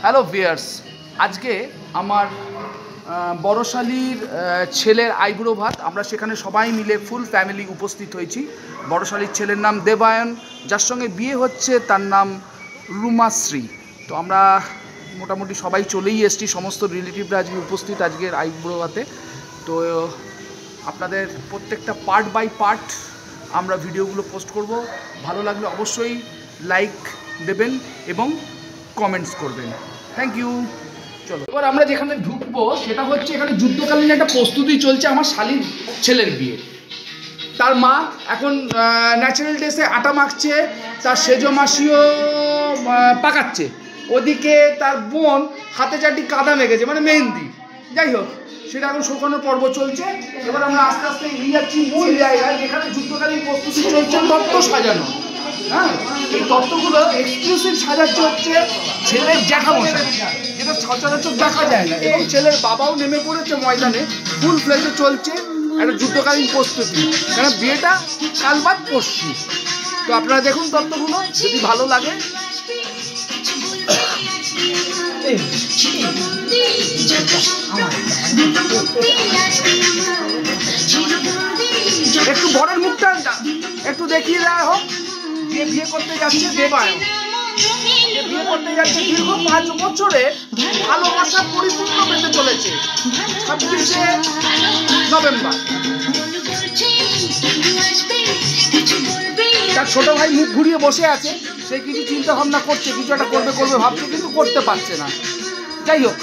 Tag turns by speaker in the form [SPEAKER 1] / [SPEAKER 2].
[SPEAKER 1] Hello viewers, আজকে আমার বড়শালীর ছেলের আইবুড়ো ভাত। আমরা সেখানে সবাই মিলে ফুল ফ্যামিলি উপস্থিত হয়েছি। বড়শালীর ছেলের নাম দেবায়ন, যার সঙ্গে বিয়ে হচ্ছে তার নাম রুমাশ্রী। তো আমরা মোটামুটি সবাই চলেই এসেছি, সমস্ত রিলেটিভরা আজকে উপস্থিত আজকের আইবুড়ো ভাতে। তো আপনাদের প্রত্যেকটা পার্ট বাই পার্ট আমরা ভিডিওগুলো পোস্ট করব। ভালো লাগলে অবশ্যই লাইক দেবেন এবং কমেন্টস করবেন। Thank you. চলো এবার আমরা যেখানে ঢুকবো সেটা হচ্ছে, এখানে যুদ্ধকালীন একটা প্রস্তুতি চলছে আমার শালীর ছেলের বিয়ে। তার মা এখন ন্যাচারাল ড্রেসে আটা মাখছে, তার সেজো মাসিও পাকাচ্ছে, ওদিকে তার বোন হাতে চারটি কাদা মেখেছে, মানে মেহেন্দি। যাই হোক, সেটা এখন শোকানোর পর্ব চলছে। এবার আমরা আস্তে আস্তে এগিয়ে যাচ্ছি মূল জায়গায়, যেখানে যুদ্ধকালীন প্রস্তুতি চলছে তত্ত্ব সাজানো। হ্যাঁ, এই তত্ত্বগুলো এক্সক্লুসিভ সাজাচ্ছে হচ্ছে ছেলের জ্যাঠামশাই, যেটা সচরাচর দেখা যায় না। এবং ছেলের বাবাও নেমে পড়েছে ময়দানে, ফুল ফ্লেজে চলছে একটা যুদ্ধকালীন প্রস্তুতি, কারণ বিয়েটা কাল বাদ পরশু। তো আপনারা দেখুন তত্ত্বগুলো, যদি ভালো লাগে। একটু বরের মুখটা একটু দেখিয়ে দেওয়া হোক। যে বিয়ে করতে যাচ্ছে দেবায়ন, যে বিয়ে করতে যাচ্ছে দীর্ঘ 5 বছরে ভালোবাসা পরিপূর্ণ পেতে চলেছে 26শে নভেম্বর। তার ছোট ভাই মুখ ঘুরিয়ে বসে আছে, সে কিছু চিন্তা ভাবনা করছে, কিছু একটা করবে ভাবছে, কিন্তু করতে পারছে না। যাই হোক,